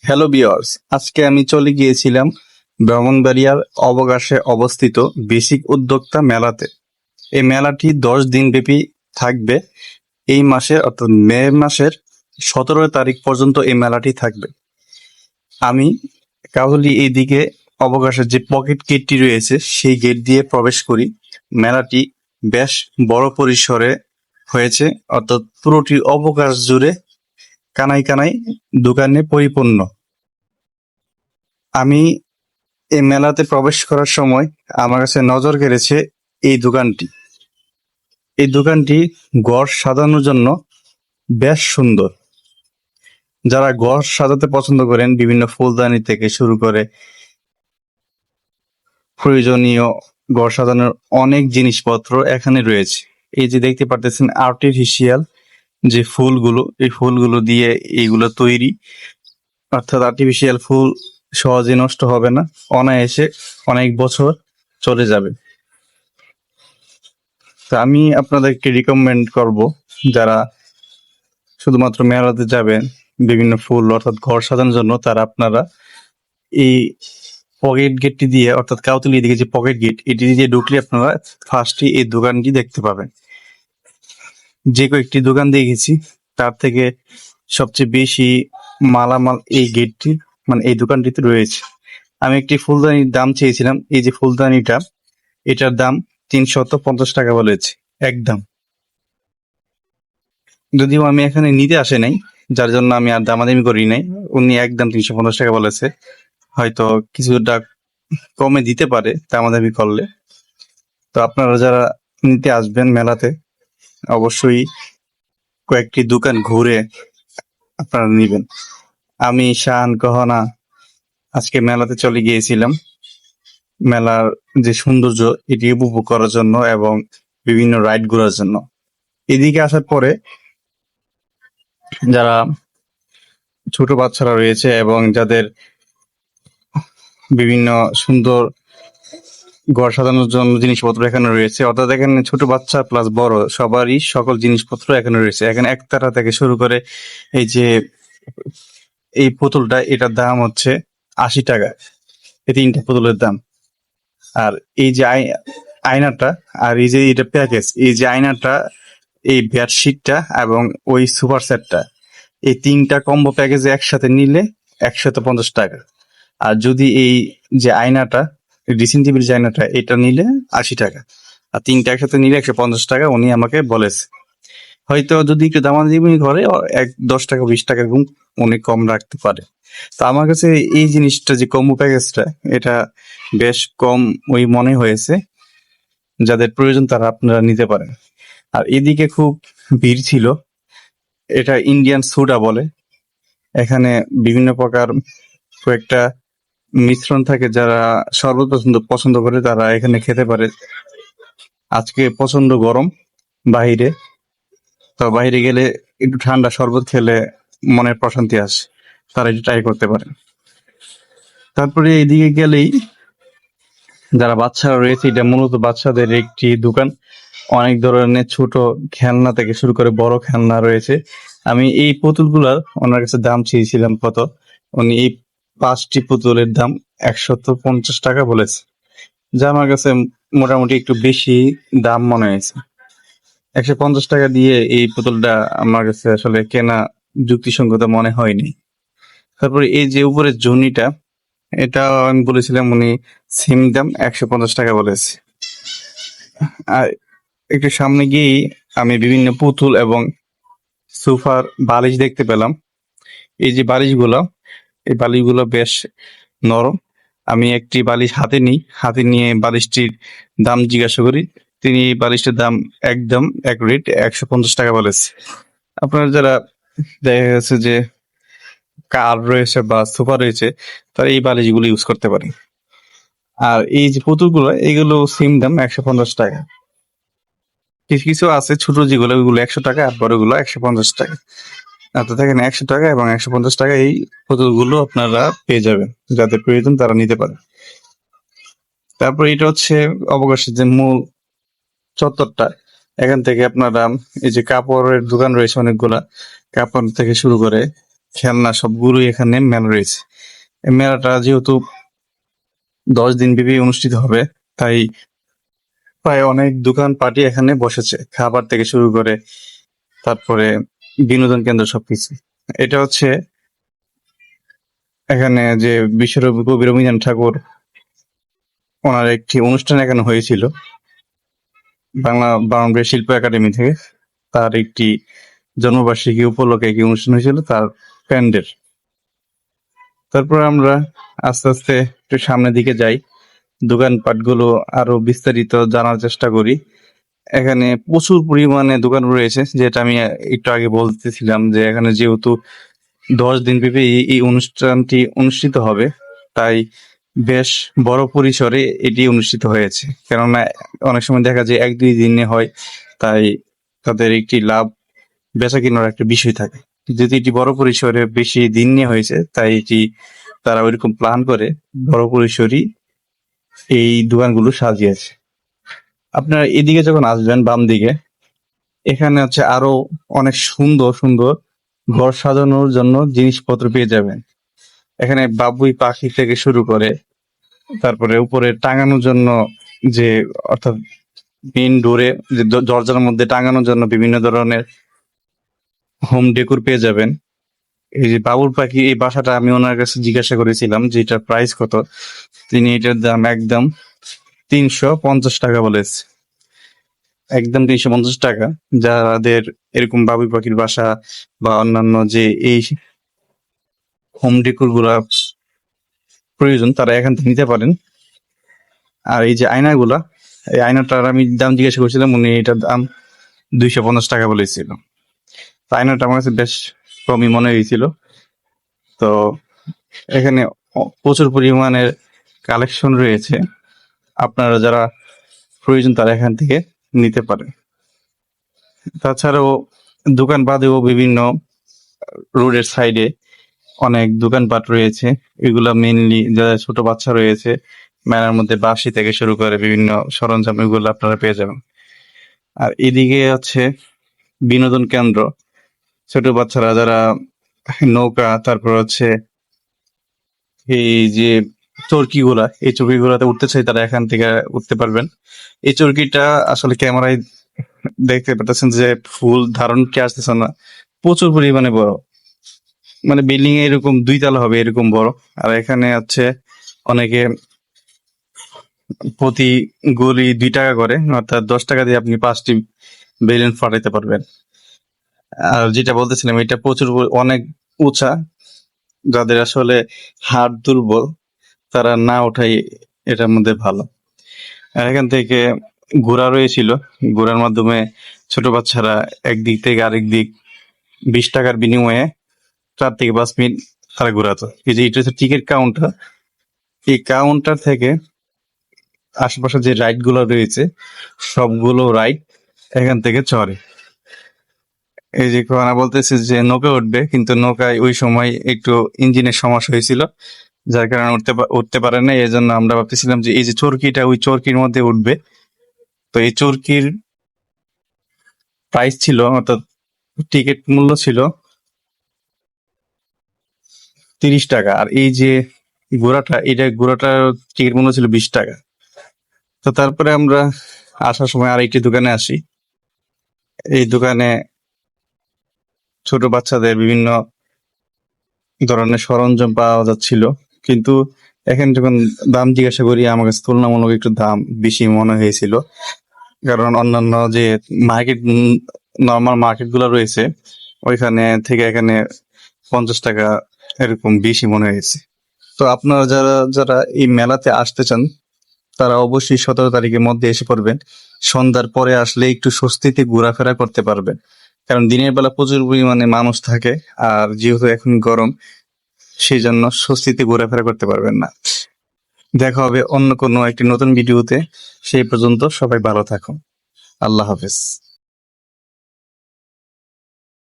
Hello viewers, আজকে আমি চলে গিয়েছিলাম ব্রাহ্মণবাড়িয়ার অবকাশে অবস্থিত বেসিক উদ্যোক্তা মেলাতে। এই মেলাটি 10 দিন ব্যাপী থাকবে। এই মাসের অর্থাৎ মে মাসের 17 তারিখ পর্যন্ত এই মেলাটি থাকবে। আমি কাবুলি এইদিকে অবকাশের যে পকেট গেটটি রয়েছে সেই গেট দিয়ে প্রবেশ করি। মেলাটি বেশ বড় পরিসরে হয়েছে, অর্থাৎ পুরোটি অবকাশ জুড়ে কানায় কানায় দোকানে পরিপূর্ণ। আমি এই মেলাতে প্রবেশ করার সময় আমার কাছে নজর কেড়েছে এই দোকানটি। এই দোকানটি ঘর সাজানোর জন্য বেশ সুন্দর। যারা ঘর সাজাতে পছন্দ করেন, বিভিন্ন ফুলদানি থেকে শুরু করে প্রয়োজনীয় ঘর সাজানোর অনেক জিনিসপত্র এখানে রয়েছে। এই যে দেখতে পারতেছেন আর্টিফিশিয়াল যে ফুলগুলো, এই ফুলগুলো দিয়ে এইগুলো তৈরি, অর্থাৎ আর্টিফিশিয়াল ফুল সহজে নষ্ট হবে না, অনায়াসে অনেক বছর চলে যাবে। তো আমি আপনাদেরকে রিকমেন্ড করব, যারা শুধুমাত্র মেলাতে যাবেন বিভিন্ন ফুল অর্থাৎ ঘর সাজানোর জন্য, তারা আপনারা এই পকেট গেটটি দিয়ে, অর্থাৎ কাউতুলির দিকে যে পকেট গেট, এটি দিয়ে ঢুকলে আপনারা ফার্স্টে এই দোকানটি দেখতে পাবেন। যে কয়েকটি দোকান দেখেছি তার থেকে সবচেয়ে বেশি মালামাল এই গেটটি, মানে এই দোকানটিতে রয়েছে। আমি একটি ফুলদানির দাম চেয়েছিলাম। এই যে ফুলদানিটা, এটার দাম 350 টাকা বলেছে একদম। যদিও আমি এখানে নিতে আসে নাই, যার জন্য আমি আর দামাদামি করি নাই। উনি একদম 350 টাকা বলেছে, হয়তো কিছুটা কমে দিতে পারে দামাদামি করলে। তো আপনারা যারা নিতে আসবেন মেলাতে, অবশ্যই কয়েকটি দোকান ঘুরে আপনারা নিবেন। আমি শাহান কহনা আজকে মেলাতে চলে গিয়েছিলাম মেলার যে সৌন্দর্য এটি উপভোগ করার জন্য এবং বিভিন্ন রাইড ঘোরার জন্য। এদিকে আসার পরে যারা ছোট বাচ্চারা রয়েছে এবং যাদের বিভিন্ন সুন্দর ঘর সাজানোর জন্য জিনিসপত্র এখানে রয়েছে, অর্থাৎ এখানে ছোট বাচ্চা প্লাস বড় সবারই সকল জিনিসপত্র এখানে রয়েছে। এখানে একতারা থেকে শুরু করে এই যে এই পুতুলটা, এটার দাম হচ্ছে 80 টাকা, এই 3টা পুতুলের দাম। আর এই যে আয়নাটা, আর এই যে এটা প্যাকেজ, এই যে আয়নাটা, এই বেডশিটটা এবং ওই সুপার সেটটা, এই 3টা কম্বো প্যাকেজে একসাথে নিলে 150 টাকা। আর যদি এই যে আয়নাটা, ড্রেসিং টেবিল যে আয়নাটা, এটা নিলে 80 টাকা। আর 3টা একসাথে নিলে 150 টাকা উনি আমাকে বলেছে। হয়তো যদি একটু দামাদামি করে 10 টাকা 20 টাকা উনি কম রাখতে পারে। তো আমার কাছে এই জিনিসটা, যে কম্বো প্যাকেজটা, এটা বেশ কম ওই মনে হয়েছে। যাদের প্রয়োজন তারা আপনারা নিতে পারেন। আর এদিকে খুব ভিড় ছিল। এটা ইন্ডিয়ান সোডা বলে। এখানে বিভিন্ন প্রকার কয়েকটা মিশ্রণ থাকে, যারা শরবত পছন্দ করে তারা এখানে খেতে পারে। আজকে প্রচন্ড গরম বাহিরে, তো বাইরে গেলে একটু ঠান্ডা শরবত খেলে মনের প্রশান্তি আসে, তারা এটা ট্রাই করতে পারে। তারপরে এদিকে গেলেই যারা বাচ্চারা রয়েছে, এটা মূলত বাচ্চাদের একটি দোকান। অনেক ধরনের ছোট খেলনা থেকে শুরু করে বড় খেলনা রয়েছে। আমি এই পুতুলগুলার ওনার কাছে দাম চেয়েছিলাম কত, উনি এই 5টি পুতুলের দাম 150 টাকা বলেছে, যা আমার কাছে মোটামুটি একটু বেশি দাম মনে হয়েছে। 150 টাকা দিয়ে এই পুতুলটা আমার কাছে আসলে কেনা যুক্তিসঙ্গত মনে হয়নি। তারপরে এই যে উপরের জুনিটা, এটা আমি বলেছিলাম, উনি সেম দাম 150 টাকা বলেছে। আর একটু সামনে গিয়েই আমি বিভিন্ন পুতুল এবং সোফার বালিশ দেখতে পেলাম। এই যে বালিশগুলো, এই বালিশগুলো বেশ নরম। আমি একটি বালিশ হাতে নিই, হাতে নিয়ে বালিশটির দাম জিজ্ঞাসা করি। তিনি এই বালিশটির দাম একদম এক রেট 150 টাকা বলেছে। আপনারা যারা দেখা গেছে যে কার রয়েছে বা সোফা রয়েছে, তারা এই বালিশগুলো ইউজ করতে পারে। আর এই যে পুতুলগুলো, এগুলো সেম দাম 150 টাকা। কিছু কিছু আছে ছোট যেগুলো, ওইগুলো 100 টাকা, আর বড়গুলো 150 টাকা। তো দেখেন 100 টাকা এবং 150 টাকা এই পুতুলগুলো আপনারা পেয়ে যাবেন। যাদের প্রয়োজন তারা নিতে পারে। তারপর এটা হচ্ছে অবকাশের যে মূল চত্বরটা। এখান থেকে আপনারা এই যে কাপড়ের দোকান রয়েছে অনেকগুলা, কাপড় থেকে শুরু করে খেলনা সবগুলোই এখানে মেলা রয়েছে। এই মেলাটা যেহেতু 10 দিন ব্যাপী অনুষ্ঠিত হবে, তাই প্রায় অনেক দোকান পাটি এখানে বসেছে, খাবার থেকে শুরু করে তারপরে বিনোদন কেন্দ্র সবকিছু। এটা হচ্ছে এখানে যে বিশ্বকবি কবি রবীন্দ্রনাথ ঠাকুর ওনার একটি অনুষ্ঠান এখানে হয়েছিল বাংলা বাংলাদেশ শিল্প একাডেমি থেকে। তার একটি জন্মবার্ষিকী উপলক্ষে একটি অনুষ্ঠান হয়েছিল তার প্যান্ডেল। তারপর আমরা আস্তে আস্তে একটু সামনের দিকে যাই, দোকানপাটগুলো আরো বিস্তারিত জানার চেষ্টা করি। এখানে প্রচুর পরিমাণে দোকান রয়েছে, যেটা আমি একটু আগে বলতেছিলাম যে এখানে যেহেতু 10 দিন ব্যাপী এই অনুষ্ঠানটি অনুষ্ঠিত হবে, তাই বেশ বড় পরিসরে এটি অনুষ্ঠিত হয়েছে। কেননা অনেক সময় দেখা যায় 1-2 দিনে হয়, তাই তাদের একটি লাভ বেচা কেনার একটা বিষয় থাকে। যদি এটি বড় পরিসরে বেশি দিন নিয়ে হয়েছে, তাই এটি তারা ওইরকম প্ল্যান করে বড় পরিসরই এই দোকানগুলো সাজিয়েছে। আপনারা এদিকে যখন আসবেন বাম দিকে, এখানে হচ্ছে আরো অনেক সুন্দর সুন্দর ঘর সাজানোর জন্য জিনিসপত্র পেয়ে যাবেন। এখানে বাবুই পাখি থেকে শুরু করে তারপরে উপরে টাঙানোর জন্য যে অর্থাৎ মেইন ডোরে যে দরজার মধ্যে টাঙানোর জন্য বিভিন্ন ধরনের হোম ডেকোর পেয়ে যাবেন। এই যে বাবুর পাখি এই বাসাটা আমি ওনার কাছে জিজ্ঞাসা করেছিলাম যে এটার প্রাইস কত। তিনি এটার দাম একদম 350 টাকা বলেছে। একদম 350 টাকা। যাদের এরকম বাবুই পাখির বাসা বা অন্যান্য যে এই হোম ডেকোর গুলা প্রয়োজন, তারা এখান থেকে নিতে পারেন। আর এই যে আয়নাগুলা, এই আয়নাটার আমি দাম জিজ্ঞাসা করছিলাম, উনি এটার দাম 250 টাকা বলেছিল। তো আয়নাটা আমার কাছে বেশ কমই মনে হয়েছিল। তো এখানে প্রচুর পরিমাণের কালেকশন রয়েছে, আপনারা যারা প্রয়োজন তারা এখান থেকে নিতে পারেন। তাছাড়াও দোকান বাদেও বিভিন্ন রোডের সাইডে অনেক দোকানপাট রয়েছে। এগুলা মেইনলি যারা ছোট বাচ্চা রয়েছে, মেলার মধ্যে বাঁশি থেকে শুরু করে বিভিন্ন সরঞ্জাম এগুলো আপনারা পেয়ে যাবেন। আর এদিকে হচ্ছে বিনোদন কেন্দ্র, ছোট বাচ্চারা যারা নৌকা, তারপর হচ্ছে এই যে চরকিগুলা, এই চরকিগুলাতে উঠতে চাই তারা এখান থেকে উঠতে পারবেন। এই চরকিটা আসলে ক্যামেরায় দেখতে পাচ্ছেন যে ফুল ধারণ কে আসতেছে না, প্রচুর পরিমাণে বড়, মানে বিল্ডিং এরকম 2 তলা হবে এরকম বড়। আর এখানে হচ্ছে অনেকে প্রতি গলি 2 টাকা করে, অর্থাৎ 10 টাকা দিয়ে আপনি 5টি বেলুন ফাটাইতে পারবেন। আর যেটা বলতেছিলাম, এটা প্রচুর অনেক উঁচা, যাদের আসলে হাড় দুর্বল তারা না ওঠাই এটার মধ্যে ভালো। আর এখান থেকে ঘোড়া রয়েছিল, ঘোড়ার মাধ্যমে ছোট বাচ্চারা একদিক থেকে আরেক দিক 20 টাকার বিনিময়ে 4 থেকে 5 মিনিট তারা ঘোরাতো। এই যে এটা হচ্ছে টিকিট কাউন্টার, এই কাউন্টার থেকে আশেপাশে যে রাইড গুলো রয়েছে সবগুলো রাইড এখান থেকে চড়ে। এই যে কোনা বলতেছে যে নৌকা উঠবে, কিন্তু নৌকায় ওই সময় একটু ইঞ্জিনের সমস্যা হয়েছিল, যার কারণে উঠতে পারে না। এই জন্য আমরা ভাবতেছিলাম যে এই যে চরকিটা, ওই চরকির মধ্যে উঠবে। তো এই চরকির প্রাইস ছিল, অর্থাৎ টিকিট মূল্য ছিল 30 টাকা। আর এই যে ঘোড়াটার টিকিট মূল্য ছিল 20 টাকা। তো তারপরে আমরা আসার সময় আরেকটি দোকানে আসি। এই দোকানে ছোট বাচ্চাদের বিভিন্ন ধরনের সরঞ্জাম পাওয়া যাচ্ছিল, কিন্তু এখানে যখন দাম জিজ্ঞাসা করি আমার কাছে তুলনামূলক একটু দাম বেশি মনে হয়েছিল। কারণ অন্যান্য যে মার্কেট, নর্মাল মার্কেট গুলো রয়েছে ওইখানে থেকে এখানে 50 টাকা এরকম বেশি মনে হয়েছে। তো আপনারা যারা যারা এই মেলাতে আসতে চান তারা অবশ্যই 17 তারিখের মধ্যে এসে পড়বেন। সন্ধ্যার পরে আসলে একটু স্বস্তিতে ঘোরাফেরা করতে পারবেন, কারণ দিনের বেলা প্রচুর পরিমাণে মানুষ থাকে। আর যেহেতু এখন গরম, সেই জন্য স্বস্তিতে ঘোরাফেরা করতে পারবেন না। দেখা হবে অন্য কোনো একটি নতুন ভিডিওতে। সেই পর্যন্ত সবাই ভালো থাকুন। আল্লাহ হাফেজ।